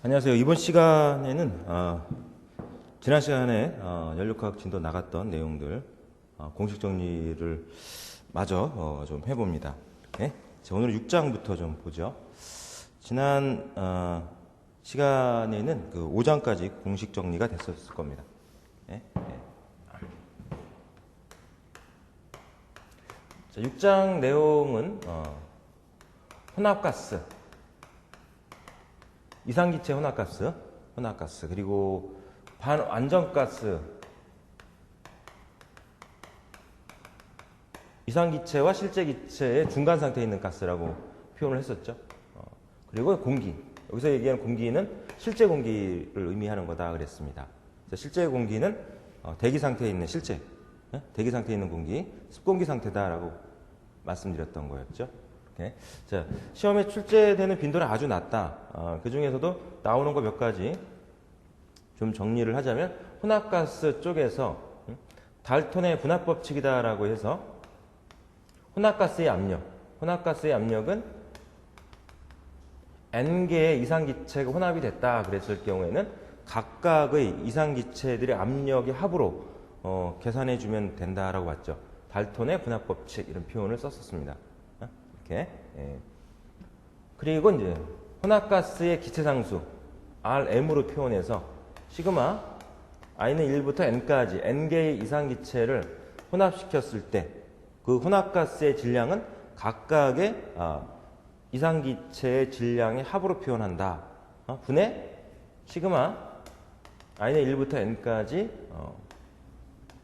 안녕하세요. 이번 시간에는 지난 시간에 연료화학 진도 나갔던 내용들 공식 정리를 마저 좀 해봅니다. 네? 자, 오늘 6장부터 좀 보죠. 지난 시간에는 그 5장까지 공식 정리가 됐었을 겁니다. 네? 네. 자, 6장 내용은 혼합가스, 이상기체 혼합가스, 그리고 반완전가스, 이상기체와 실제기체의 중간 상태에 있는 가스라고 표현을 했었죠. 그리고 공기, 여기서 얘기하는 공기는 실제 공기를 의미하는 거다 그랬습니다. 실제 공기는 대기 상태에 있는 대기 상태에 있는 공기, 습공기 상태다라고 말씀드렸던 거였죠. 자, 시험에 출제되는 빈도는 아주 낮다. 그 중에서도 나오는 거 몇 가지 좀 정리를 하자면, 혼합가스 쪽에서 달톤의 분합 법칙이다라고 해서 혼합가스의 압력은 N개의 이상기체가 혼합이 됐다 그랬을 경우에는 각각의 이상기체들의 압력의 합으로 계산해 주면 된다라고 봤죠. 달톤의 분합 법칙, 이런 표현을 썼었습니다. 이렇게. 예. 그리고 이제 혼합가스의 기체상수 Rm으로 표현해서 시그마 i는 1부터 n까지 n개의 이상기체를 혼합시켰을 때 그 혼합가스의 질량은 각각의 이상기체의 질량의 합으로 표현한다. 분의 시그마 i는 1부터 n까지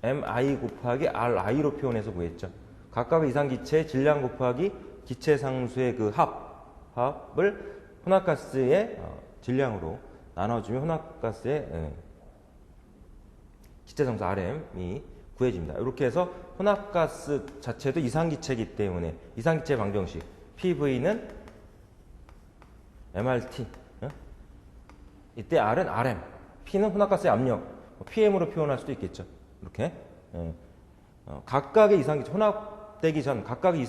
mi 곱하기 ri로 표현해서 구했죠. 각각의 이상기체의 질량 곱하기 기체상수의 그 합을 혼합가스의 질량으로 나눠주면 혼합가스의 기체상수 Rm이 구해집니다. 이렇게 해서 혼합가스 자체도 이상기체이기 때문에 이상기체 방정식 PV는 MRT, 이때 R은 RM, P는 혼합가스의 압력, PM으로 표현할 수도 있겠죠. 이렇게 각각의 이상기체, 혼합되기 전 각각의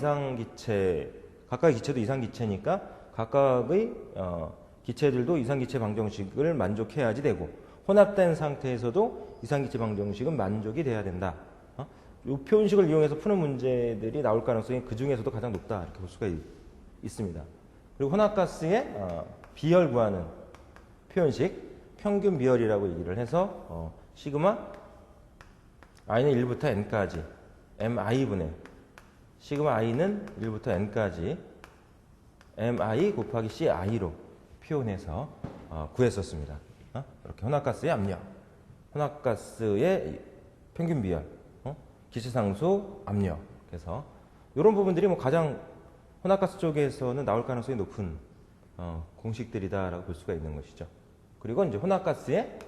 기체도 이상기체니까 각각의 기체들도 이상기체 방정식을 만족해야지 되고, 혼합된 상태에서도 이상기체 방정식은 만족이 돼야 된다. 이 표현식을 이용해서 푸는 문제들이 나올 가능성이 그 중에서도 가장 높다, 이렇게 볼 수가 있습니다. 그리고 혼합가스의 비열 구하는 표현식 평균 비열이라고 얘기를 해서 시그마 i는 1부터 n까지 mi분의 시그마 i는 1부터 n까지 mi 곱하기 ci로 표현해서 구했었습니다. 이렇게 혼합가스의 압력, 혼합가스의 평균 비열, 기체상수 압력. 그래서 이런 부분들이 가장 혼합가스 쪽에서는 나올 가능성이 높은 공식들이다라고 볼 수가 있는 것이죠. 그리고 이제 혼합가스의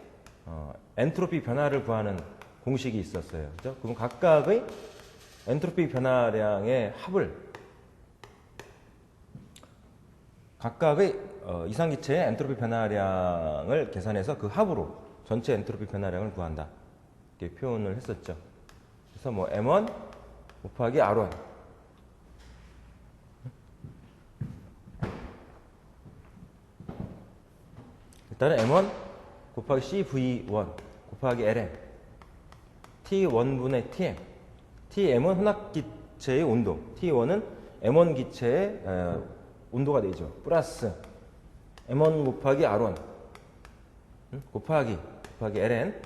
엔트로피 변화를 구하는 공식이 있었어요. 그죠? 그럼 각각의 엔트로피 변화량의 합을 각각의 이상기체의 엔트로피 변화량을 계산해서 그 합으로 전체 엔트로피 변화량을 구한다, 이렇게 표현을 했었죠. 그래서 M1 곱하기 R1, 일단은 M1 곱하기 CV1 곱하기 LM, T1분의 TM, TM은 혼합기체의 온도, T1은 M1 기체의 온도가 되죠. 플러스 M1 곱하기 R1 곱하기 LN,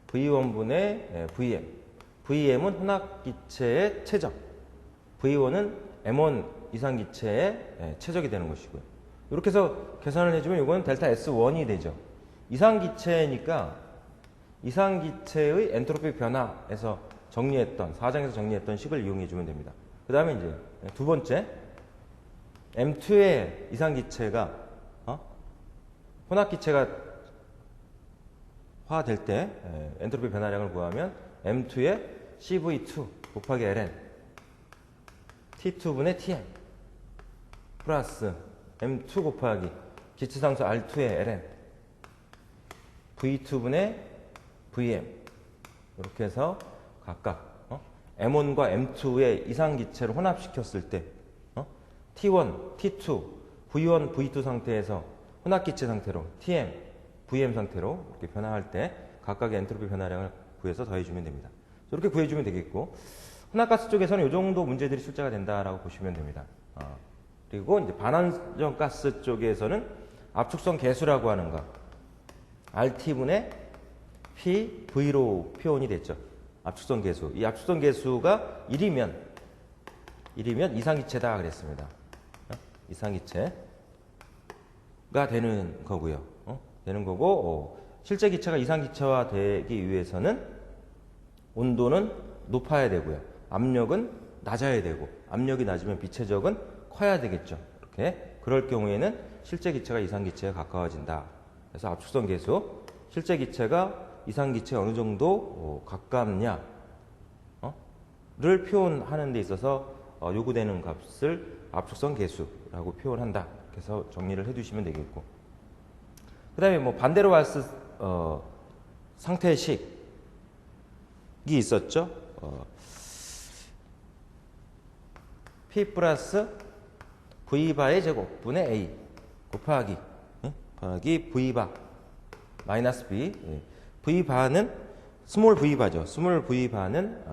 V1분의 VM, VM은 혼합기체의 최적, V1은 M1 이상기체의 최적이 되는 것이고요. 이렇게 해서 계산을 해주면 이건 델타 S1이 되죠. 이상기체니까 이상기체의 엔트로피 변화에서 정리했던, 4장에서 정리했던 식을 이용해주면 됩니다. 그 다음에 이제 두 번째, M2의 이상기체가 혼합기체가 화될 때 엔트로피 변화량을 구하면 M2의 CV2 곱하기 LN, T2분의 TM 플러스 M2 곱하기 기체상수 R2의 LN, V2분의 VM, 이렇게 해서 각각 M1과 M2의 이상기체를 혼합시켰을 때 T1, T2, V1, V2 상태에서 혼합기체 상태로 Tm, Vm 상태로 이렇게 변화할 때 각각의 엔트로피 변화량을 구해서 더해주면 됩니다. 이렇게 구해주면 되겠고, 혼합가스 쪽에서는 이 정도 문제들이 출제가 된다라고 보시면 됩니다. 그리고 이제 반환정 가스 쪽에서는 압축성 계수라고 하는 거, RT분의 PV로 표현이 됐죠. 압축성 계수. 이 압축성 계수가 1이면 이상기체다 그랬습니다. 이상기체가 되는 거고요. 되는 거고, 실제 기체가 이상기체화 되기 위해서는 온도는 높아야 되고요. 압력은 낮아야 되고, 압력이 낮으면 비체적은 커야 되겠죠. 이렇게. 그럴 경우에는 실제 기체가 이상기체에 가까워진다. 그래서 압축성 계수, 실제 기체가 이상기체에 어느 정도 가깝냐를 표현하는 데 있어서 요구되는 값을 압축성 계수라고 표현한다. 그래서 정리를 해두시면 되겠고, 그 다음에 뭐 반대로 왈스 상태식이 있었죠. P 플러스 V바의 제곱분의 A 곱하기 V바 마이너스 B. V바는 스몰 V바죠. 스몰 V바는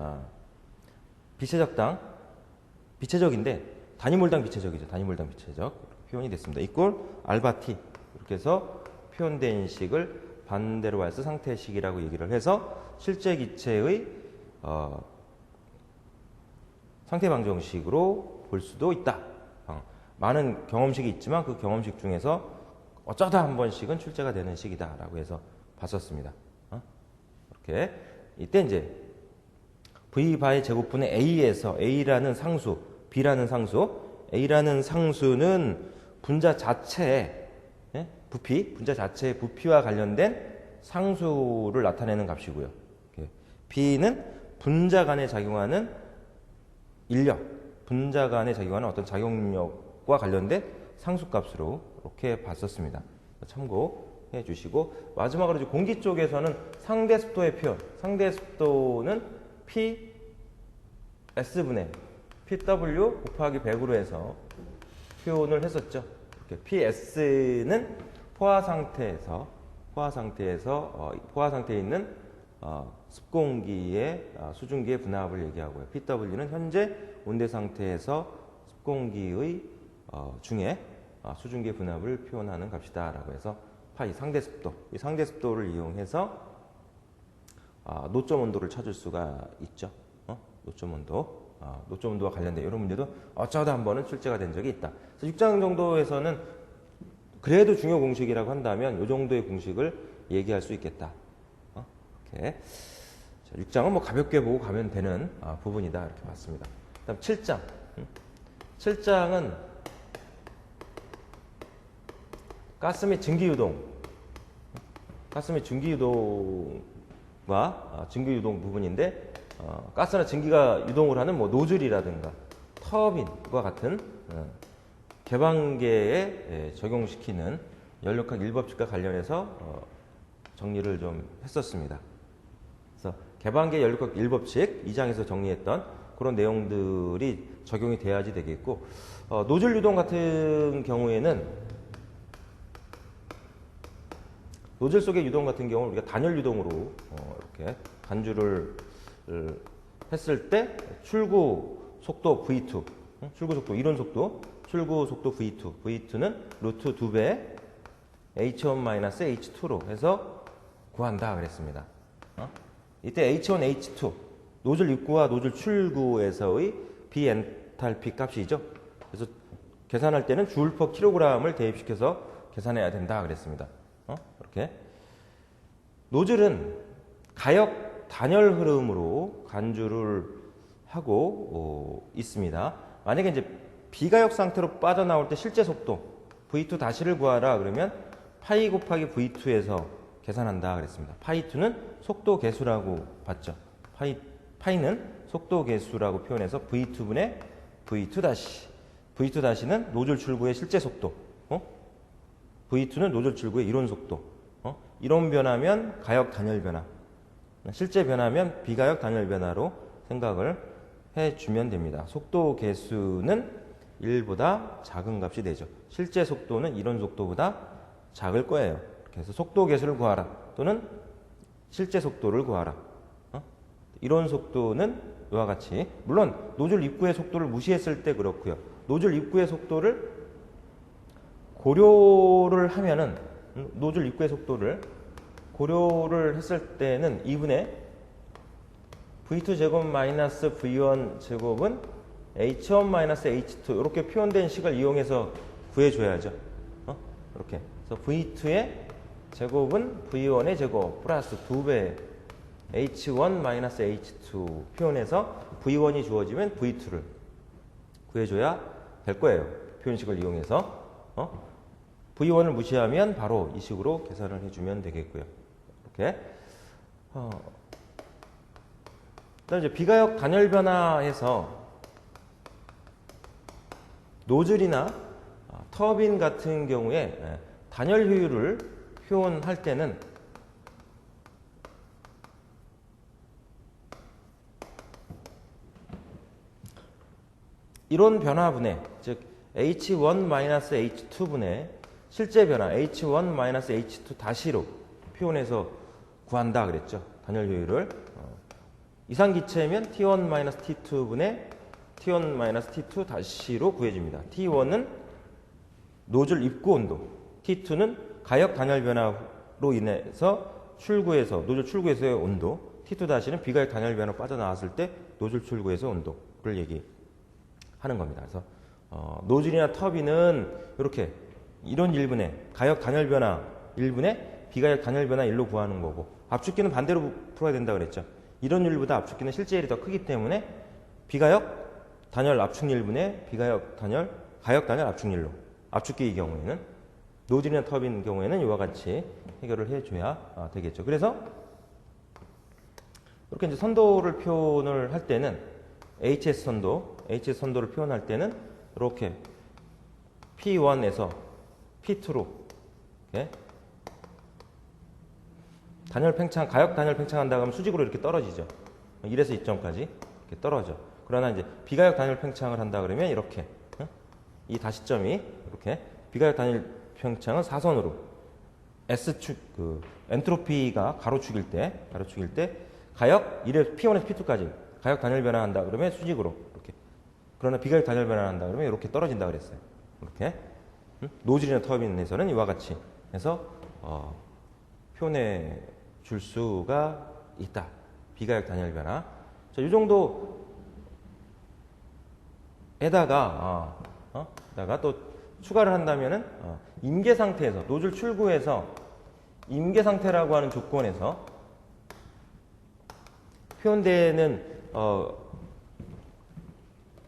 비체적인데 단위몰당 비체적이죠. 단위몰당 비체적 표현이 됐습니다. 이꼴 알바 T 이렇게 해서 표현된 식을 반대로 왈스 상태식이라고 얘기를 해서 실제 기체의 상태 방정식으로 볼 수도 있다. 많은 경험식이 있지만 그 경험식 중에서 어쩌다 한 번씩은 출제가 되는 식이다라고 해서 봤었습니다. 이렇게 이때 이제 V바의 제곱분의 A에서 A라는 상수, B라는 상수, A라는 상수는 분자 자체의 분자 자체의 부피와 관련된 상수를 나타내는 값이고요. B는 분자 간에 작용하는 인력, 분자 간에 작용하는 어떤 작용력과 관련된 상수값으로 이렇게 봤었습니다. 참고해 주시고, 마지막으로 이제 공기 쪽에서는 상대 습도의 표현, 상대 습도는 P S분의 PW 곱하기 100으로 해서 표현을 했었죠. 이렇게 PS는 포화 상태에 있는 습공기의 수증기의 분압을 얘기하고요. PW는 현재 온대 상태에서 습공기의 중에 수증기의 분압을 표현하는 값이다라고 해서 파이 상대습도, 이 상대습도를 이용해서 노점 온도를 찾을 수가 있죠. 노점 온도와 관련된 이런 문제도 어쩌다 한 번은 출제가 된 적이 있다. 그래서 6장 정도에서는 그래도 중요 공식이라고 한다면 이 정도의 공식을 얘기할 수 있겠다. 이렇게. 자, 6장은 뭐 가볍게 보고 가면 되는 부분이다 이렇게 봤습니다. 그다음 7장. 7장은 가스 및 증기 유동. 가스 및 증기 유동과 증기 유동 부분인데, 가스나 증기가 유동을 하는 뭐 노즐이라든가 터빈과 같은 개방계에 적용시키는 연력학 1법칙과 관련해서 정리를 좀 했었습니다. 그래서 개방계 연력학 1법칙 2장에서 정리했던 그런 내용들이 적용이 돼야지 되겠고, 노즐 유동 같은 경우에는 노즐 속의 유동 같은 경우는 우리가 단열 유동으로 이렇게 간주를 했을 때 출구 속도 V2, 출구 속도 이론 속도, 출구 속도 V2, V2는 루트 2배 H1-H2로 해서 구한다 그랬습니다. 이때 H1, H2 노즐 입구와 노즐 출구에서의 비엔탈피 값이죠. 그래서 계산할 때는 줄 퍼 킬로그램을 대입시켜서 계산해야 된다 그랬습니다. 이렇게 노즐은 가역 단열 흐름으로 간주를 하고 있습니다. 만약에 이제 비가역 상태로 빠져나올 때 실제 속도 V2 다시를 구하라 그러면 파이 곱하기 V2에서 계산한다 그랬습니다. 파이2는 속도 계수라고 봤죠. 파이는 속도 계수라고 표현해서 V2분의 V2 다시. V2 다시는 노즐 출구의 실제 속도. V2는 노즐 출구의 이론 속도. 이론 변화면 가역 단열 변화. 실제 변화면 비가역 단열 변화로 생각을 해주면 됩니다. 속도 계수는 1보다 작은 값이 되죠. 실제 속도는 이론 속도보다 작을 거예요. 그래서 속도 계수를 구하라 또는 실제 속도를 구하라. 이런 속도는 이와 같이, 물론 노즐 입구의 속도를 무시했을 때 그렇고요. 노즐 입구의 속도를 고려를 하면은, 노즐 입구의 속도를 고려를 했을 때는 2분의 V2 제곱 마이너스 V1 제곱은 H1 마이너스 H2 이렇게 표현된 식을 이용해서 구해줘야죠. 이렇게. 그래서 V2의 제곱은 V1의 제곱 플러스 2배 H1 마이너스 H2 표현해서 V1이 주어지면 V2를 구해줘야 될 거예요. 표현식을 이용해서. V1을 무시하면 바로 이 식으로 계산을 해주면 되겠고요. 이렇게. 그다음 이제 비가역 단열 변화에서 노즐이나 터빈 같은 경우에 단열 효율을 표현할 때는 이런 변화분의, 즉 H1-H2분의 실제 변화 H1-H2 다시로 표현해서 구한다 그랬죠. 단열 효율을. 이상기체면 T1-T2분의 T1-T2 다시로 구해집니다. T1은 노즐 입구 온도, T2는 가역 단열 변화로 인해서 노즐 출구에서의 온도, T2 다시는 비가역 단열 변화 빠져나왔을 때 노즐 출구에서 온도를 얘기하는 겁니다. 그래서 노즐이나 터빈은 이렇게 이런 1분의 가역 단열 변화 1분의 비가역 단열 변화 1로 구하는 거고, 압축기는 반대로 풀어야 된다 그랬죠. 이런 율보다 압축기는 실제율이 더 크기 때문에 비가역 단열 압축 1분의 비가역 단열 가역 단열 압축 1로, 압축기의 경우에는, 노즐이나 터빈 경우에는 이와 같이 해결을 해줘야 되겠죠. 그래서 이렇게 이제 선도를 표현을 할 때는 HS 선도를 표현할 때는 이렇게 P1에서 P2로 이렇게 단열 팽창, 가역 단열 팽창한다 그러면 수직으로 이렇게 떨어지죠. 1에서 2점까지 이렇게 떨어져. 그러나 이제 비가역 단열 팽창을 한다 그러면 이렇게, 이 다시점이 이렇게, 비가역 단열 팽창은 사선으로 S축, 엔트로피가 가로축일 때 가역 1에서 P1에서 P2까지 가역 단열 변화한다 그러면 수직으로 이렇게. 그러나 비가역 단열 변화한다 그러면 이렇게 떨어진다 그랬어요. 이렇게. 노즐이나 터빈에서는 이와 같이 해서 표현해 줄 수가 있다. 비가역 단열 변화. 자, 이 정도에다가 또 추가를 한다면은 임계 상태에서, 노즐 출구에서 임계 상태라고 하는 조건에서 표현되는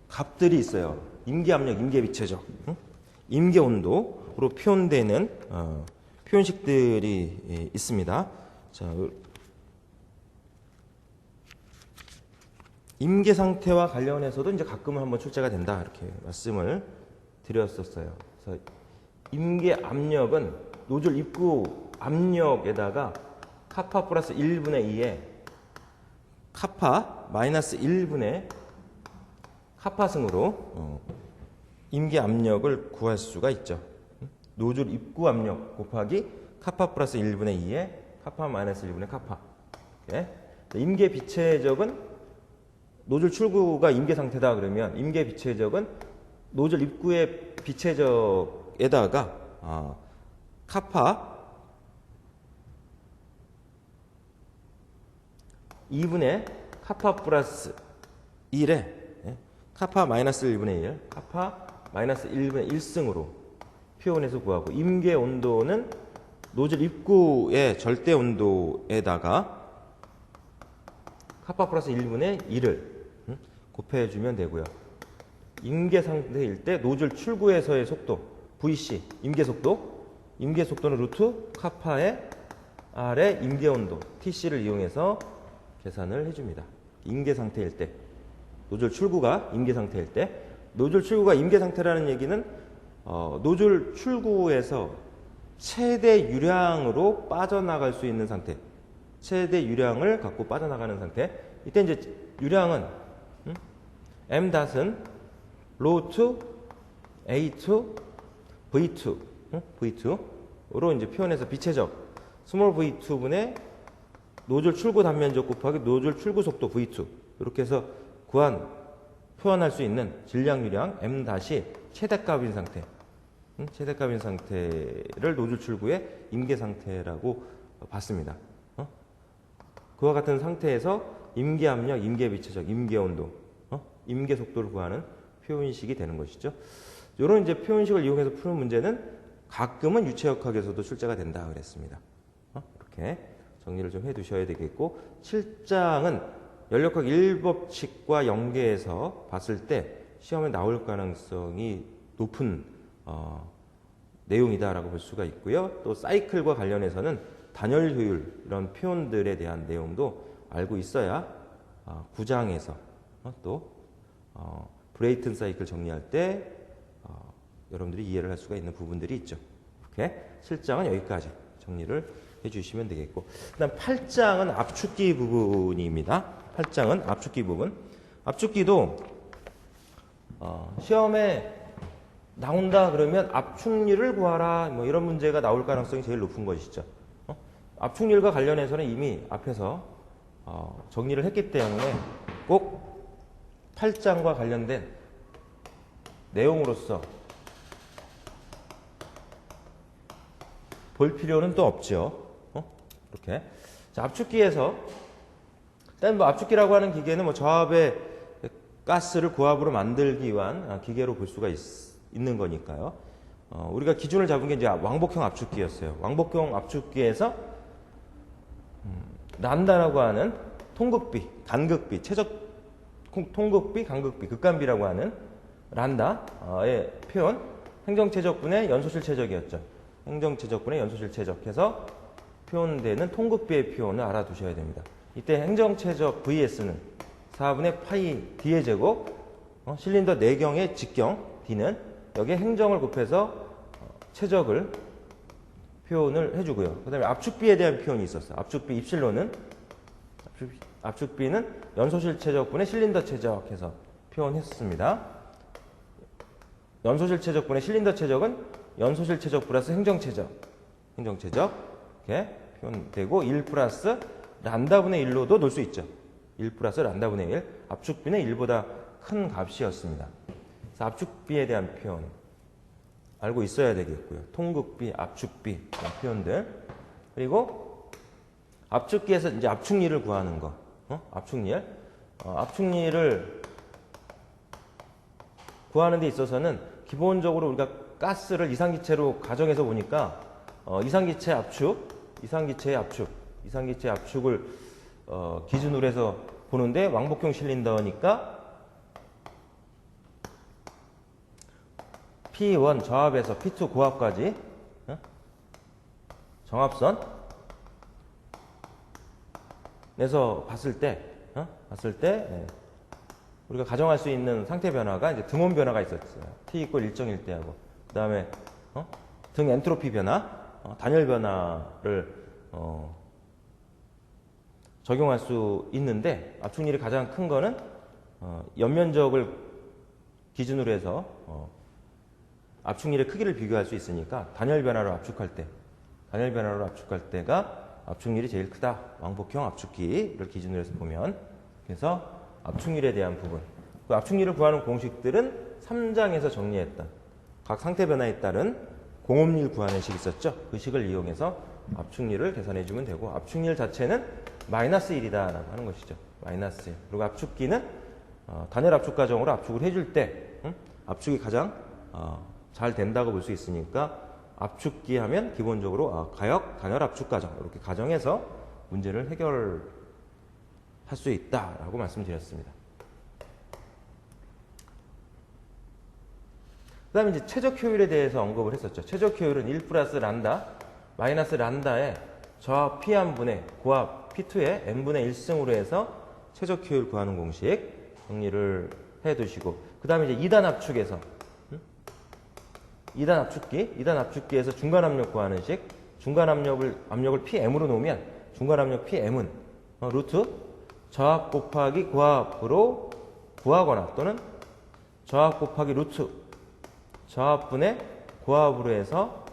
값들이 있어요. 임계 압력, 임계 비체적, 임계 온도로 표현되는 표현식들이 있습니다. 자, 임계 상태와 관련해서도 이제 가끔은 한번 출제가 된다 이렇게 말씀을 드렸었어요. 그래서 임계 압력은 노즐 입구 압력에다가 카파 플러스 1분의 2에 카파 마이너스 1분의 카파승으로 임계 압력을 구할 수가 있죠. 노즐 입구 압력 곱하기 카파 플러스 1분의 2에 카파 마이너스 1분의 카파. 예? 임계 비체적은 노즐 출구가 임계 상태다 그러면 임계 비체적은 노즐 입구의 비체적에다가 카파 2분의 카파 플러스 1에 카파 마이너스 1분의 1, 카파 마이너스 1분의 1승으로 표현해서 구하고, 임계 온도는 노즐 입구의 절대 온도에다가 카파 플러스 1분의 1을 곱해주면 되고요. 임계 상태일 때 노즐 출구에서의 속도 VC, 임계 속도는 루트 카파의 R의 임계 온도 TC를 이용해서 계산을 해줍니다. 임계 상태일 때, 노즐 출구가 임계 상태일 때, 노즐 출구가 임계 상태라는 얘기는 노즐 출구에서 최대 유량으로 빠져나갈 수 있는 상태, 최대 유량을 갖고 빠져나가는 상태. 이때 이제 유량은 m 닷은 로우 2 a2 v2 이제 표현해서 비체적 스몰 v2분의 노즐 출구 단면적 곱하기 노즐 출구 속도 v2 이렇게 해서 표현할 수 있는 질량유량 m 다시 최대값인 상태, 최대값인 상태를 노즐 출구의 임계 상태라고 봤습니다. 그와 같은 상태에서 임계 압력, 임계 비체적, 임계 온도, 임계 속도를 구하는 표현식이 되는 것이죠. 이런 이제 표현식을 이용해서 푸는 문제는 가끔은 유체역학에서도 출제가 된다 그랬습니다. 이렇게 정리를 좀 해두셔야 되겠고, 7장은 연력학 1법칙과 연계해서 봤을 때 시험에 나올 가능성이 높은 내용이다라고 볼 수가 있고요. 또 사이클과 관련해서는 단열 효율 이런 표현들에 대한 내용도 알고 있어야 9장에서 또 브레이튼 사이클 정리할 때 여러분들이 이해를 할 수가 있는 부분들이 있죠. 이렇게 7장은 여기까지 정리를 해주시면 되겠고, 그 다음 8장은 압축기 부분입니다. 8장은 압축기 부분. 압축기도 시험에 나온다 그러면 압축률을 구하라 뭐 이런 문제가 나올 가능성이 제일 높은 것이죠. 압축률과 관련해서는 이미 앞에서 정리를 했기 때문에 꼭 8장과 관련된 내용으로서 볼 필요는 또 없죠. 이렇게. 자, 압축기에서 일단 뭐 압축기라고 하는 기계는 뭐 저압의 가스를 고압으로 만들기 위한 기계로 볼 수가 있는 거니까요. 우리가 기준을 잡은 게 이제 왕복형 압축기였어요. 왕복형 압축기에서 란다라고 하는 통극비, 간극비, 통극비, 간극비, 극간비라고 하는 란다의 표현, 행정최적분의 연소실 최적이었죠. 행정최적분의 연소실 최적해서 표현되는 통극비의 표현을 알아두셔야 됩니다. 이때 행정최적 VS는 4분의 파이 D의 제곱, 실린더 내경의 직경 D는 여기에 행정을 곱해서 최적을 표현을 해주고요. 그 다음에 압축비에 대한 표현이 있었어요. 압축비 입실론은 압축비는 연소실 최적분의 실린더 최적해서 표현했습니다. 연소실 최적분의 실린더 최적은 연소실 최적 플러스 행정 최적 이렇게 표현되고 1 플러스 란다분의 1로도 놓을 수 있죠. 1 플러스 란다분의 1. 압축비는 1보다 큰 값이었습니다. 그래서 압축비에 대한 표현 알고 있어야 되겠고요. 통극비, 압축비 이런 표현들. 그리고 압축기에서 이제 압축률을 구하는 거. 압축률. 압축률을 구하는 데 있어서는 기본적으로 우리가 가스를 이상기체로 가정해서 보니까 이상기체 압축을 기준으로 해서 보는데 왕복형 실린더니까 P1 저압에서 P2 고압까지 정합선 에서 봤을 때 우리가 가정할 수 있는 상태 변화가 이제 등온 변화가 있었어요. T = 1.1 때하고 그 다음에 등 엔트로피 변화, 단열 변화를 적용할 수 있는데 압축률이 가장 큰 거는 연면적을 기준으로 해서 압축률의 크기를 비교할 수 있으니까 단열 변화로 압축할 때가 압축률이 제일 크다. 왕복형 압축기를 기준으로 해서 보면. 그래서 압축률에 대한 부분. 그 압축률을 구하는 공식들은 3장에서 정리했던 각 상태 변화에 따른 공업률 구하는 식이 있었죠. 그 식을 이용해서 압축률을 계산해 주면 되고, 압축률 자체는 마이너스 1이다라고 하는 것이죠. 마이너스 1. 그리고 압축기는 단열 압축 과정으로 압축을 해줄 때 압축이 가장 잘 된다고 볼 수 있으니까 압축기 하면 기본적으로 가역 단열 압축 과정 이렇게 가정해서 문제를 해결할 수 있다라고 말씀드렸습니다. 그 다음에 이제 최적 효율에 대해서 언급을 했었죠. 최적 효율은 1 플러스 란다 마이너스 란다의 저압 P1분의 고압 P2의 N분의 1승으로 해서 최적 효율 구하는 공식 정리를 해 두시고, 그 다음에 이제 2단 압축에서 2단 압축기에서 중간 압력 구하는 식, 중간 압력을 PM으로 놓으면 중간 압력 PM은 루트 저압 곱하기 고압으로 구하거나 또는 저압 곱하기 루트 저압분의 고압으로 해서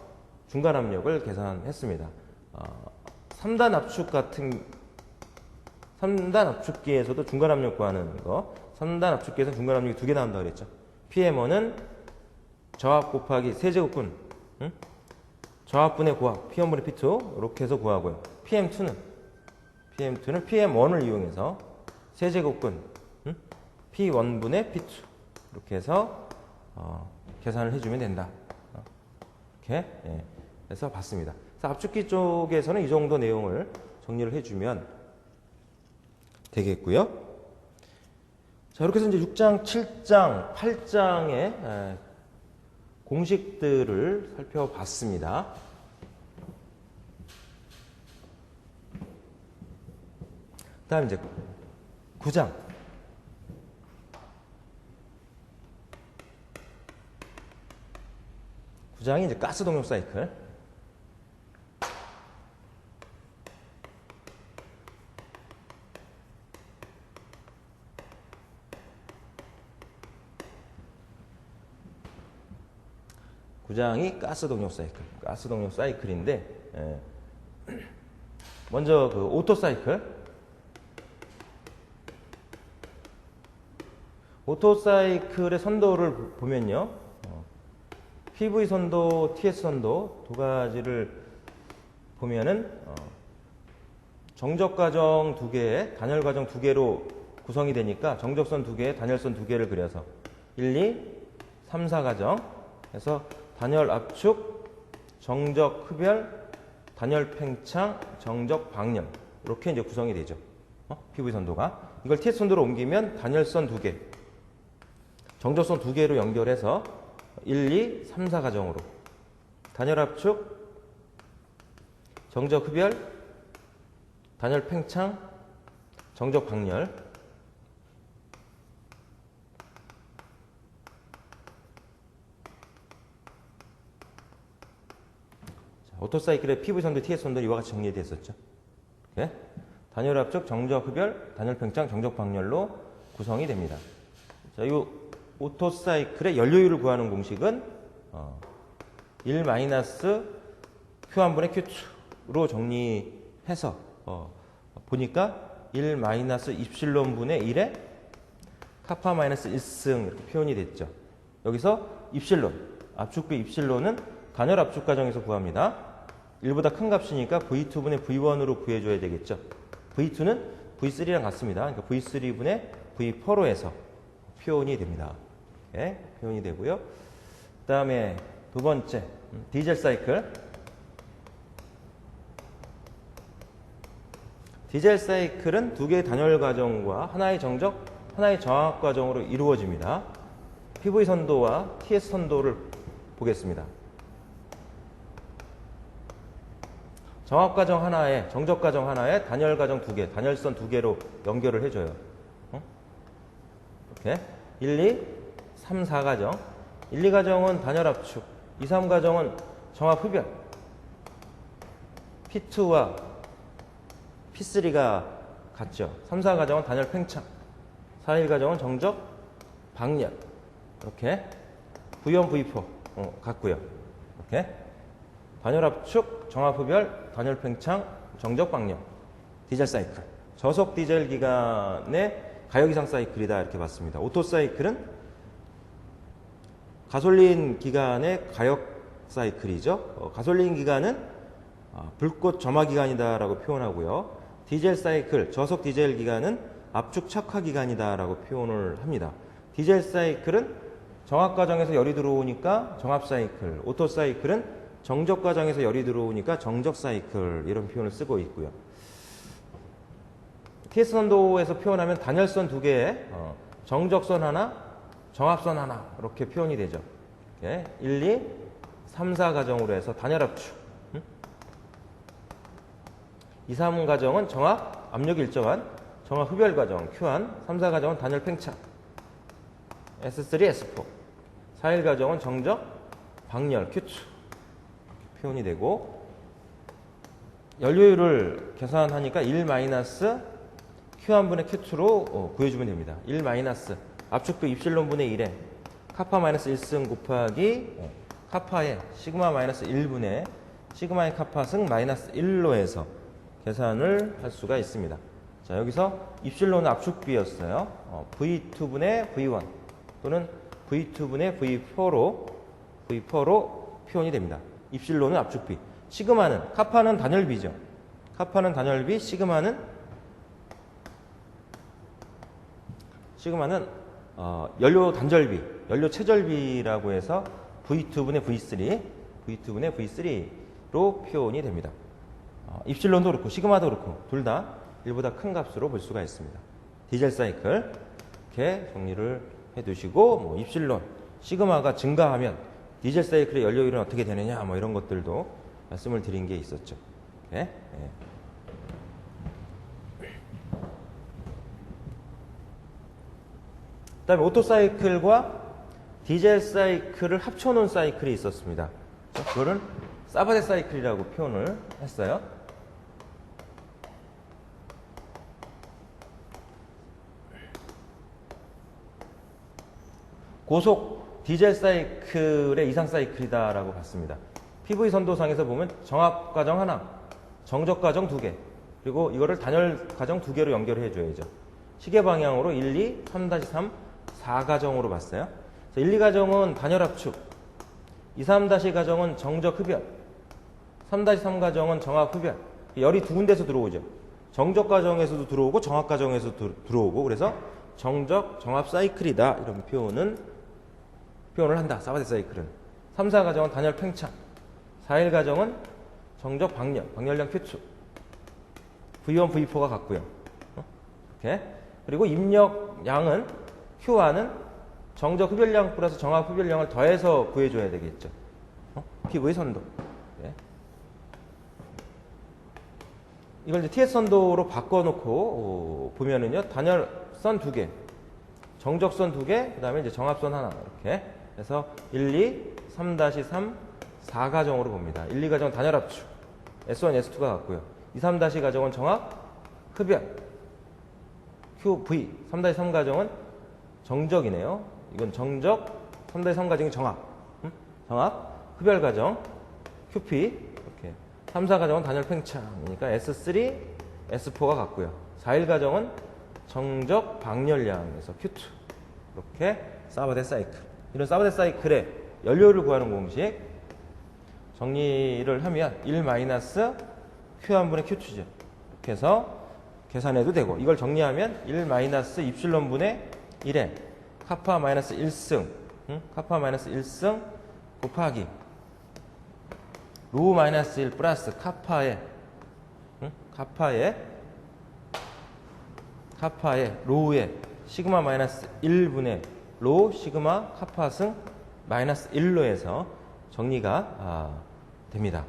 중간 압력을 계산했습니다. 3단 압축기에서도 중간 압력 구하는 거, 3단 압축기에서 중간 압력이 2개 나온다고 그랬죠. PM1은 저압 곱하기 세제곱근, 저압분의 고압, P1분의 P2 이렇게 해서 구하고요. PM2는 PM1을 이용해서 세제곱근, P1분의 P2 이렇게 해서 계산을 해주면 된다. 이렇게 해서 봤습니다. 그래서 압축기 쪽에서는 이 정도 내용을 정리를 해주면 되겠고요. 자, 이렇게 해서 이제 6장, 7장, 8장의 공식들을 살펴봤습니다. 다음 이제 9장. 9장이 이제 가스 동력 사이클. 구장이 가스 동력 사이클인데, 먼저 그 오토 사이클. 오토 사이클의 선도를 보면요, PV 선도, TS 선도 두 가지를 보면은 정적 과정 두 개에 단열 과정 두 개로 구성이 되니까 정적선 두 개에 단열선 두 개를 그려서 1, 2, 3, 4 과정 해서 단열 압축, 정적 흡열, 단열 팽창, 정적 방열 이렇게 이제 구성이 되죠. PV 선도가 이걸 TS 선도로 옮기면 단열선 두 개, 정적선 두 개로 연결해서 1, 2, 3, 4 과정으로 단열 압축, 정적 흡열, 단열 팽창, 정적 방열 오토사이클의 PV 선도, TS 선도는 이와 같이 정리됐었죠. 네? 단열 압축, 정적 흡열, 단열 팽창, 정적 방열로 구성이 됩니다. 자, 이 오토사이클의 연료율을 구하는 공식은 1 Q1분의 Q2로 정리해서 보니까 1 입실론분의 1의 카파 마이너스 1승 이렇게 표현이 됐죠. 여기서 입실론, 압축비 입실론은 단열 압축 과정에서 구합니다. 1보다 큰 값이니까 V2분의 V1으로 구해줘야 되겠죠. V2는 V3랑 같습니다. 그러니까 V3분의 V4로 해서 표현이 됩니다. 네, 표현이 되고요. 그 다음에 두 번째, 디젤 사이클. 디젤 사이클은 두 개의 단열 과정과 하나의 정적, 하나의 정압 과정으로 이루어집니다. PV 선도와 TS 선도를 보겠습니다. 정압 과정 하나에, 정적 과정 하나에 단열 과정 두 개, 단열선 두 개로 연결을 해줘요. 이렇게 1, 2, 3, 4 과정. 1, 2 과정은 단열 압축, 2, 3 과정은 정압 흡열, P2와 P3가 같죠. 3, 4 과정은 단열 팽창, 4, 1 과정은 정적 방열. 이렇게 V1, V4 같고요. 이렇게 단열 압축, 정압 흡열, 단열 팽창, 정적 방열. 디젤 사이클. 저속 디젤 기관의 가역 이상 사이클이다 이렇게 봤습니다. 오토 사이클은 가솔린 기관의 가역 사이클이죠. 가솔린 기관은 불꽃 점화 기관이다라고 표현하고요. 디젤 사이클, 저속 디젤 기관은 압축 척화 기관이다라고 표현을 합니다. 디젤 사이클은 정압 과정에서 열이 들어오니까 정압 사이클, 오토 사이클은 정적 과정에서 열이 들어오니까 정적 사이클 이런 표현을 쓰고 있고요. TS 선도에서 표현하면 단열선 두 개에 정적선 하나, 정압선 하나 이렇게 표현이 되죠. 1, 2, 3, 4 과정으로 해서 단열 압축, 2, 3 과정은 정압, 압력이 일정한 정압 흡열 과정 Q1, 3, 4 과정은 단열 팽창 S3, S4, 4, 1 과정은 정적, 방열 Q2 이렇게 표현이 되고 연료율을 계산하니까 1 Q1분의 Q2로 구해주면 됩니다. 1 압축비 입실론분의 1에 카파 마이너스 1승 곱하기 카파의 시그마 마이너스 1분의 시그마의 카파 승 마이너스 1로 해서 계산을 할 수가 있습니다. 자, 여기서 입실론은 압축비였어요. V2분의 V1 또는 V2분의 V4로 표현이 됩니다. 입실론은 압축비. 시그마는, 카파는 단열비죠. 카파는 단열비, 시그마는 연료 단절비, 연료 최절비라고 해서 V2분의 V3로 표현이 됩니다. 입실론도 그렇고 시그마도 그렇고 둘 다 1보다 큰 값으로 볼 수가 있습니다. 디젤 사이클 이렇게 정리를 해두시고 뭐 입실론, 시그마가 증가하면 디젤 사이클의 연료율은 어떻게 되느냐 뭐 이런 것들도 말씀을 드린 게 있었죠. 이렇게. 네. 그 다음에 오토 사이클과 디젤 사이클을 합쳐놓은 사이클이 있었습니다. 그거는 사바데 사이클이라고 표현을 했어요. 고속 디젤 사이클의 이상 사이클이다라고 봤습니다. PV 선도상에서 보면 정압 과정 하나, 정적 과정 두 개, 그리고 이거를 단열 과정 두 개로 연결해 줘야죠. 시계 방향으로 1, 2, 3-3, 4가정으로 봤어요. 1, 2가정은 단열 압축, 2, 3-가정은 정적 흡열, 3-3가정은 정압 흡열. 열이 두 군데서 들어오죠. 정적 과정에서도 들어오고 정압 과정에서도 들어오고, 그래서 정적, 정압 사이클이다 이런 표현을 한다. 사바데 사이클은 3, 4가정은 단열 팽창, 4, 1가정은 정적 방열량 Q2, V1, V4가 같고요. 이렇게. 그리고 입력량은 Q와는 정적 흡열량 플러스 정압 흡열량을 더해서 구해줘야 되겠죠. PV 선도. 네. 이걸 이제 TS 선도로 바꿔놓고 보면은요, 단열선 두 개, 정적선 두 개, 그 다음에 이제 정압선 하나 이렇게 해서 1, 2, 3-3, 4가정으로 봅니다. 1, 2가정은 단열 압축, S1, S2가 같고요. 2, 3-가정은 정압 흡열, QV, 3-3가정은 정적이네요. 이건 정적, 3-3가정이 정압, 정압, 흡열 가정, QP, 이렇게. 3, 4가정은 단열 팽창이니까 S3, S4가 같고요. 4, 1가정은 정적 방열량에서 Q2. 이렇게 사바데 사이클. 이런 사바데 사이클의 연료를 구하는 공식 정리를 하면 1-Q1분의 Q2죠. 이렇게 해서 계산해도 되고, 이걸 정리하면 1-입실론분의 1에 카파 마이너스 1승, 카파 마이너스 1승 곱하기 로우 마이너스 1 플러스 카파의 로우의 시그마 마이너스 1분의 로우 시그마 카파승 마이너스 1로 해서 정리가 됩니다.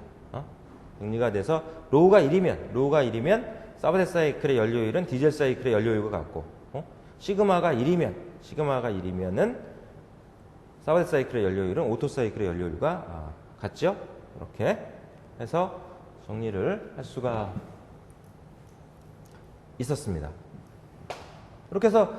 정리가 돼서 로우가 1이면 사바데 사이클의 연료율은 디젤 사이클의 연료율과 같고, 시그마가 1이면은 사바데 사이클의 연료율은 오토 사이클의 연료율과 같죠? 이렇게 해서 정리를 할 수가 있었습니다. 이렇게 해서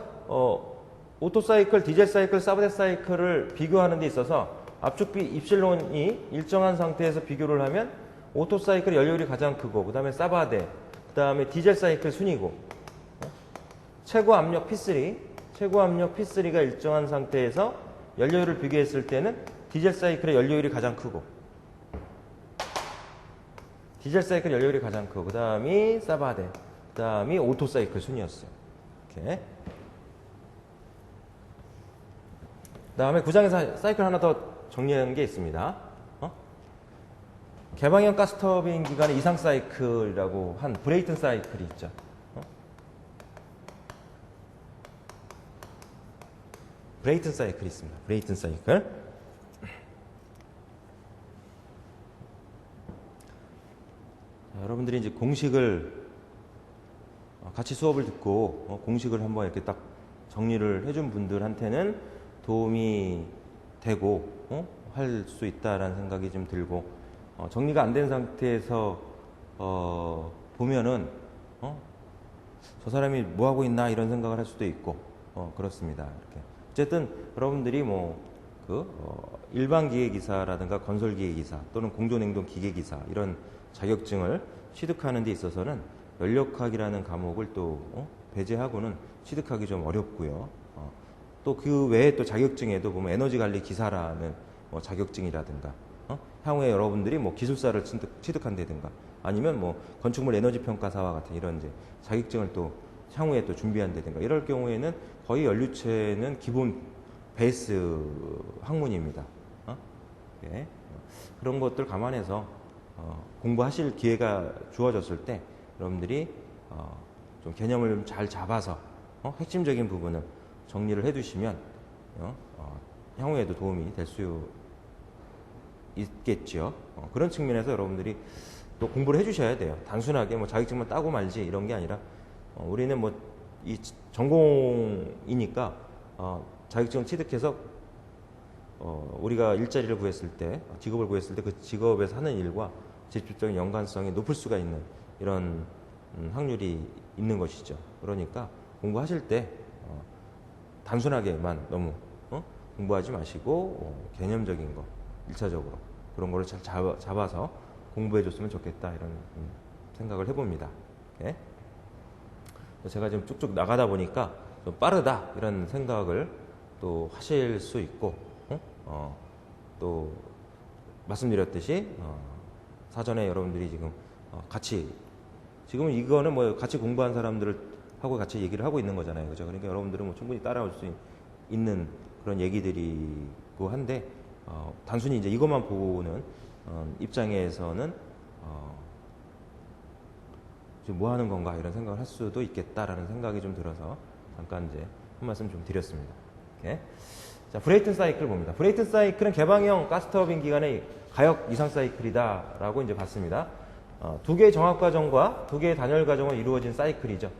오토 사이클, 디젤 사이클, 사바데 사이클을 비교하는 데 있어서 압축비 입실론이 일정한 상태에서 비교를 하면 오토 사이클 연료율이 가장 크고, 그 다음에 사바데, 그 다음에 디젤 사이클 순이고, 최고 압력 P3가 일정한 상태에서 연료율을 비교했을 때는 디젤 사이클의 연료율이 가장 크고, 그 다음이 사바데, 그 다음이 오토 사이클 순이었어요. 이렇게. 그 다음에 구장에서 사이클 하나 더 정리하는 게 있습니다. 개방형 가스터빈 기관의 이상 사이클이라고 한 브레이튼 사이클이 있죠. 브레이튼 사이클이 있습니다. 브레이튼 사이클. 자, 여러분들이 이제 공식을 같이 수업을 듣고 공식을 한번 이렇게 딱 정리를 해준 분들한테는 도움이 되고 할 수 있다라는 생각이 좀 들고, 정리가 안 된 상태에서 보면은 저 사람이 뭐 하고 있나 이런 생각을 할 수도 있고 그렇습니다. 이렇게. 어쨌든 여러분들이 일반 기계기사라든가 건설 기계기사 또는 공조냉동 기계기사 이런 자격증을 취득하는 데 있어서는 연력학이라는 과목을 또 배제하고는 취득하기 좀 어렵고요. 또 그 외에 또 자격증에도 보면 에너지 관리 기사라는 뭐 자격증이라든가 향후에 여러분들이 뭐 기술사를 취득한다든가 아니면 뭐 건축물 에너지 평가사와 같은 이런 이제 자격증을 또 향후에 또 준비한다든가 이럴 경우에는 거의 연료체는 기본 베이스 학문입니다. 예. 그런 것들 감안해서 공부하실 기회가 주어졌을 때 여러분들이 좀 개념을 잘 잡아서 핵심적인 부분을 정리를 해두시면 향후에도 도움이 될 수 있겠죠. 그런 측면에서 여러분들이 또 공부를 해주셔야 돼요. 단순하게 뭐 자격증만 따고 말지 이런 게 아니라 우리는 뭐 이 전공이니까 자격증을 취득해서 우리가 일자리를 구했을 때 직업을 구했을 때 그 직업에서 하는 일과 직접적인 연관성이 높을 수가 있는 이런 확률이 있는 것이죠. 그러니까 공부하실 때 단순하게만 너무 공부하지 마시고 개념적인 거 1차적으로 그런 거를 잘 잡아서 공부해 줬으면 좋겠다 이런 생각을 해봅니다. 예? 제가 지금 쭉쭉 나가다 보니까 좀 빠르다 이런 생각을 또 하실 수 있고 또 말씀드렸듯이 사전에 여러분들이 지금 같이 지금 이거는 뭐 같이 공부한 사람들을 하고 같이 얘기를 하고 있는 거잖아요. 그죠? 그러니까 여러분들은 뭐 충분히 따라올 수 있는 그런 얘기들이고 한데 단순히 이제 이것만 보는 입장에서는 지금 뭐 하는 건가 이런 생각을 할 수도 있겠다라는 생각이 좀 들어서 잠깐 이제 한 말씀 좀 드렸습니다. 이렇게. 자, 브레이튼 사이클 봅니다. 브레이튼 사이클은 개방형 가스터빈 기관의 가역 이상 사이클이다라고 이제 봤습니다. 두 개의 정합 과정과 두 개의 단열 과정으로 이루어진 사이클이죠.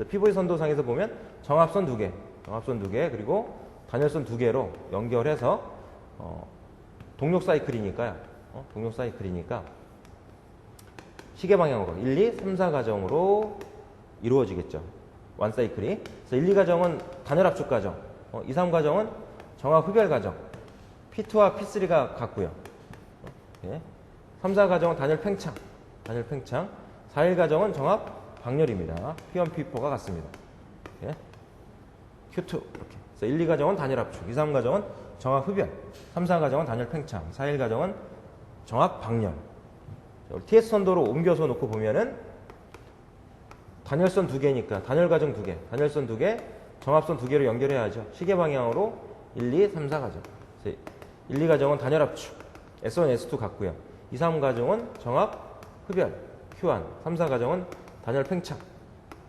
피보의 선도상에서 보면 정합선 두 개, 그리고 단열선 두 개로 연결해서 동력 사이클이니까요. 동력 사이클이니까 시계 방향으로 1, 2, 3, 4 과정으로 이루어지겠죠. 완 사이클이. 그래서 1, 2 과정은 단열 압축 과정, 2, 3 과정은 정합 흡열 과정, P2와 P3가 같고요. 3, 4 과정은 단열 팽창, 4, 1 과정은 정합 방열입니다. P1, P4가 같습니다. Q2 이렇게. 그래서 1, 2 과정은 단열 압축, 2, 3 과정은 정합 흡열, 3, 4 과정은 단열 팽창, 4, 1 과정은 정합 방열. TS 선도로 옮겨서 놓고 보면은 단열선 두 개니까 단열 과정 두 개, 단열선 두 개, 정합선 두 개로 연결해야죠. 시계 방향으로 1, 2, 3, 4 과정. 1, 2 과정은 단열 압축, S1, S2 같고요. 2, 3 과정은 정합 흡열, Q1, 3, 4 과정은 단열 팽창,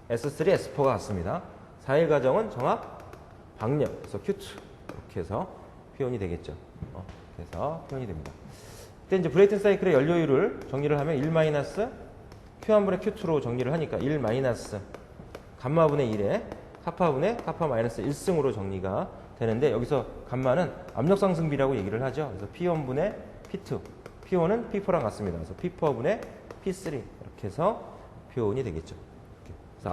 S3, S4가 같습니다. 4, 1 과정은 정합 방열, 그래서 Q2 이렇게 해서 표현이 되겠죠. 그래서 표현이 됩니다. 그때 이제 브레이튼 사이클의 연료율을 정리를 하면 1 마이너스 Q1분의 Q2로 정리를 하니까 1 마이너스 감마분의 1에 카파분의 카파 마이너스 1승으로 정리가 되는데 여기서 감마는 압력 상승비라고 얘기를 하죠. 그래서 P1분의 P2, P1은 P4랑 같습니다. 그래서 P4분의 P3 이렇게 해서 표현이 되겠죠. 이렇게. 그래서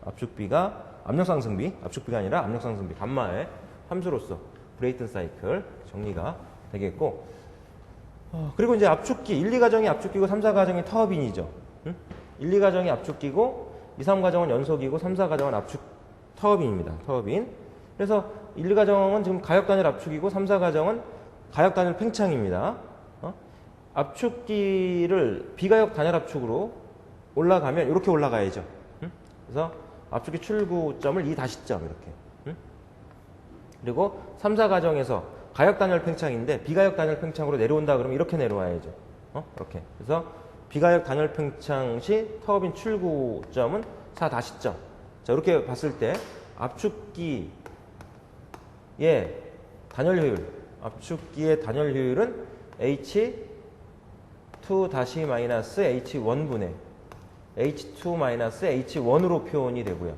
압축비가 압력 상승비, 압축비가 아니라 압력 상승비 감마의 함수로서 브레이튼 사이클 정리가 되겠고 그리고 이제 압축기 1, 2과정이 압축기고 3, 4과정이 터빈이죠. 1, 2과정이 압축기고 2, 3과정은 연소기고 3, 4과정은 압축 터빈입니다. 터빈. 그래서 1, 2과정은 지금 가역 단열 압축이고 3, 4과정은 가역 단열 팽창입니다. 압축기를 비가역 단열 압축으로 올라가면 이렇게 올라가야죠. 그래서 압축기 출구점을 2-점 이렇게. 그리고 3, 4과정에서 가역 단열 팽창인데 비가역 단열 팽창으로 내려온다 그러면 이렇게 내려와야죠. 이렇게. 그래서 비가역 단열 팽창 시 터빈 출구점은 4-점. 자, 이렇게 봤을 때 압축기의 단열 효율, 압축기의 단열 효율은 H2-H1분의 H2-H1으로 표현이 되고요.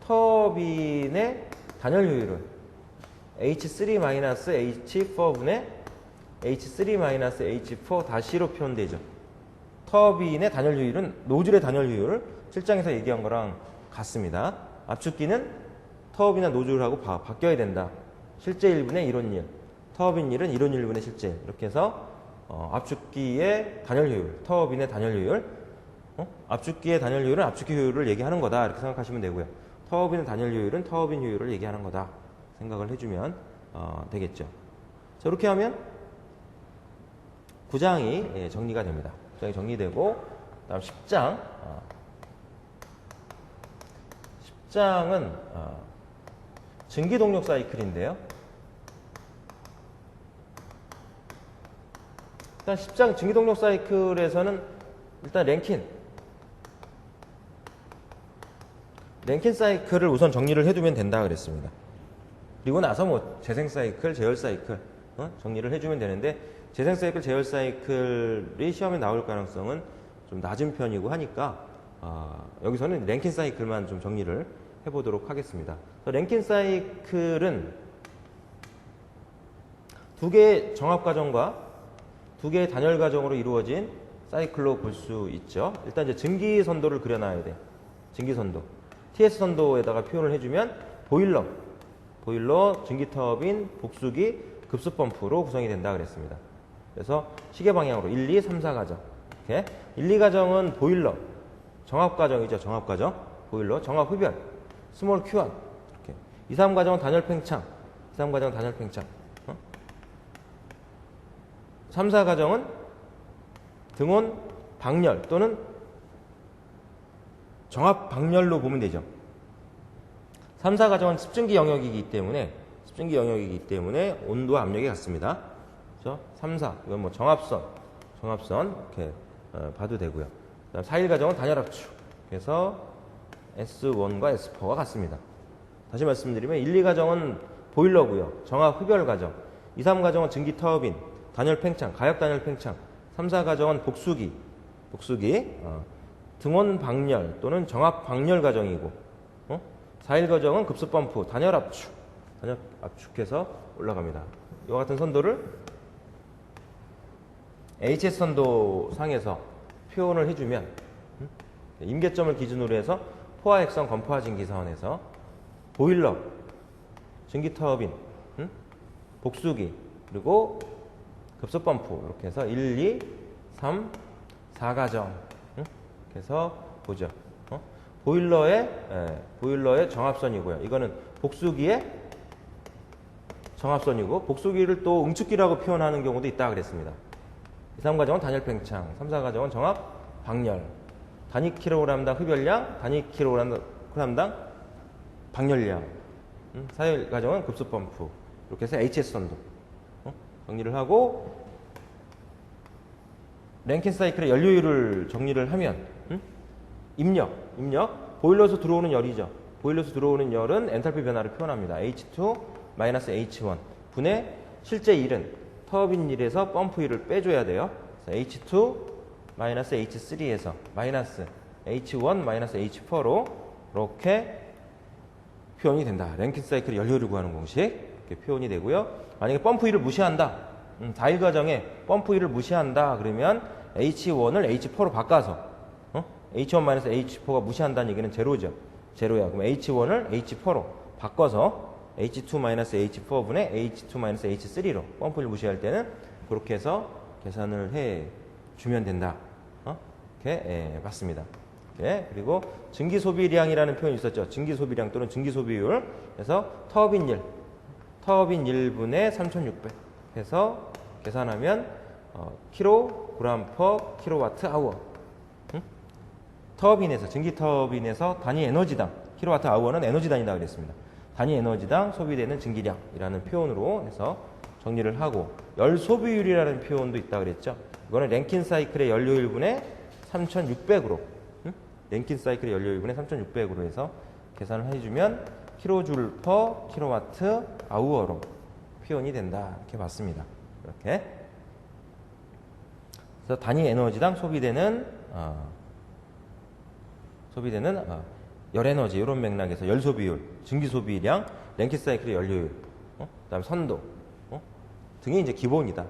터빈의 단열 효율은 H3-H4분의 H3-H4-로 표현되죠. 터빈의 단열 효율은 노즐의 단열 효율 7장에서 얘기한 거랑 같습니다. 압축기는 터빈이나 노즐하고 바뀌어야 된다. 실제 1분의 이론 1, 터빈 1은 이론 1분의 실제 1. 이렇게 해서 압축기의 단열 효율, 터빈의 단열 효율, 압축기의 단열 효율은 압축기 효율을 얘기하는 거다 이렇게 생각하시면 되고요. 터빈의 단열 효율은 터빈 효율을 얘기하는 거다 생각을 해주면 되겠죠. 자, 이렇게 하면 9장이 정리가 됩니다. 9장이 정리되고 다음 10장 10장은 증기동력 사이클인데요. 일단 10장 증기동력 사이클에서는 일단 랭킨 사이클을 우선 정리를 해두면 된다 그랬습니다. 그리고 나서 뭐 재생 사이클, 제열 사이클 정리를 해주면 되는데 재생 사이클, 제열 사이클이 시험에 나올 가능성은 좀 낮은 편이고 하니까 여기서는 랭킨 사이클만 좀 정리를 해보도록 하겠습니다. 랭킨 사이클은 두 개의 정합 과정과 두 개의 단열 과정으로 이루어진 사이클로 볼 수 있죠. 일단 이제 증기 선도를 그려놔야 돼. 증기 선도. TS 선도에다가 표현을 해주면 보일러, 증기 터빈, 복수기, 급수 펌프로 구성이 된다 그랬습니다. 그래서 시계 방향으로 1, 2, 3, 4가정. 이렇게 1, 2가정은 보일러, 정합 과정이죠. 정합 과정. 보일러, 정합 흡열, 스몰 Q1. 이렇게. 2, 3가정은 단열 팽창. 3, 4가정은 등온 방열 또는 정합 방열로 보면 되죠. 3, 4가정은 습증기 영역이기 때문에 온도와 압력이 같습니다. 그렇죠? 3, 4 이건 뭐 정합선 이렇게 봐도 되고요. 그다음 4, 1가정은 단열 압축. 그래서 S1과 S4가 같습니다. 다시 말씀드리면 1, 2가정은 보일러고요. 정합 흡열 과정. 2, 3가정은 증기 터빈, 단열 팽창, 가역 단열 팽창. 3, 4가정은 복수기, 등온 방열 또는 정합 방열 과정이고 4, 1가정은 급수 펌프, 단열 압축해서 올라갑니다. 이와 같은 선도를 HS 선도 상에서 표현을 해주면 임계점을 기준으로 해서 포화액선 건포화 증기선에서 보일러, 증기 터빈, 복수기 그리고 급수 펌프 이렇게 해서 1, 2, 3, 4가정 이렇게 해서 보죠. 보일러의 정합선이고요. 이거는 복수기의 정합선이고 복수기를 또 응축기라고 표현하는 경우도 있다 그랬습니다. 2, 3가정은 단열 팽창, 3, 4가정은 정합 방열, 단위 킬로그램당 흡열량, 단위 킬로그램당 방열량, 4, 1가정은 급수 펌프 이렇게 해서 HS 선도 정리를 하고 랭킨 사이클의 연료율을 정리를 하면 입력 보일러에서 들어오는 열이죠. 보일러에서 들어오는 열은 엔탈피 변화를 표현합니다. H2-H1 분의 실제 1은 터빈 1에서 펌프 1을 빼줘야 돼요. H2-H3에서 마이너스 H1-H4로 이렇게 표현이 된다. 랭킨 사이클의 연료율을 구하는 공식 이렇게 표현이 되고요. 만약에 펌프 1을 무시한다. 4일 과정에 펌프 1을 무시한다. 그러면 H1을 H4로 바꿔서 H1-H4가 무시한다는 얘기는 제로죠. 제로야. 그럼 H1을 H4로 바꿔서 H2-H4분의 H2-H3로 펌프 1을 무시할 때는 그렇게 해서 계산을 해주면 된다. 이렇게 맞습니다. 예, 그리고 증기 소비량이라는 표현이 있었죠. 증기 소비량 또는 증기 소비율. 그래서 터빈 1분의 3600 해서 계산하면 킬로그램 퍼 킬로와트 아워. 터빈에서 증기 터빈에서 단위 에너지당 킬로와트 아워는 에너지단이다 그랬습니다. 단위 에너지당 소비되는 증기량이라는 표현으로 해서 정리를 하고 열 소비율이라는 표현도 있다 그랬죠. 이거는 랭킨 사이클의 연료율분의 3600으로 랭킨 사이클의 연료율분의 3600으로 해서 계산을 해주면 킬로줄 퍼 킬로와트 아우어로 표현이 된다 이렇게 봤습니다. 이렇게 그래서 단위 에너지당 소비되는 열 에너지 이런 맥락에서 열 소비율, 증기 소비량, 랭킨 사이클의 연료율, 그다음 선도 등이 이제 기본이다.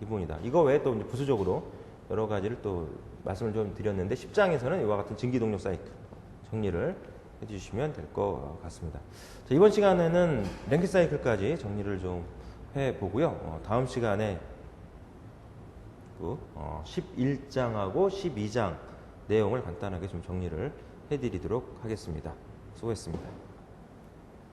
기본이다. 이거 외에 또 이제 부수적으로 여러 가지를 또 말씀을 좀 드렸는데 10장에서는 이와 같은 증기 동력 사이클 정리를 해주시면 될 것 같습니다. 자, 이번 시간에는 랭크 사이클까지 정리를 좀 해보고요. 다음 시간에 11장하고 12장 내용을 간단하게 좀 정리를 해드리도록 하겠습니다. 수고했습니다.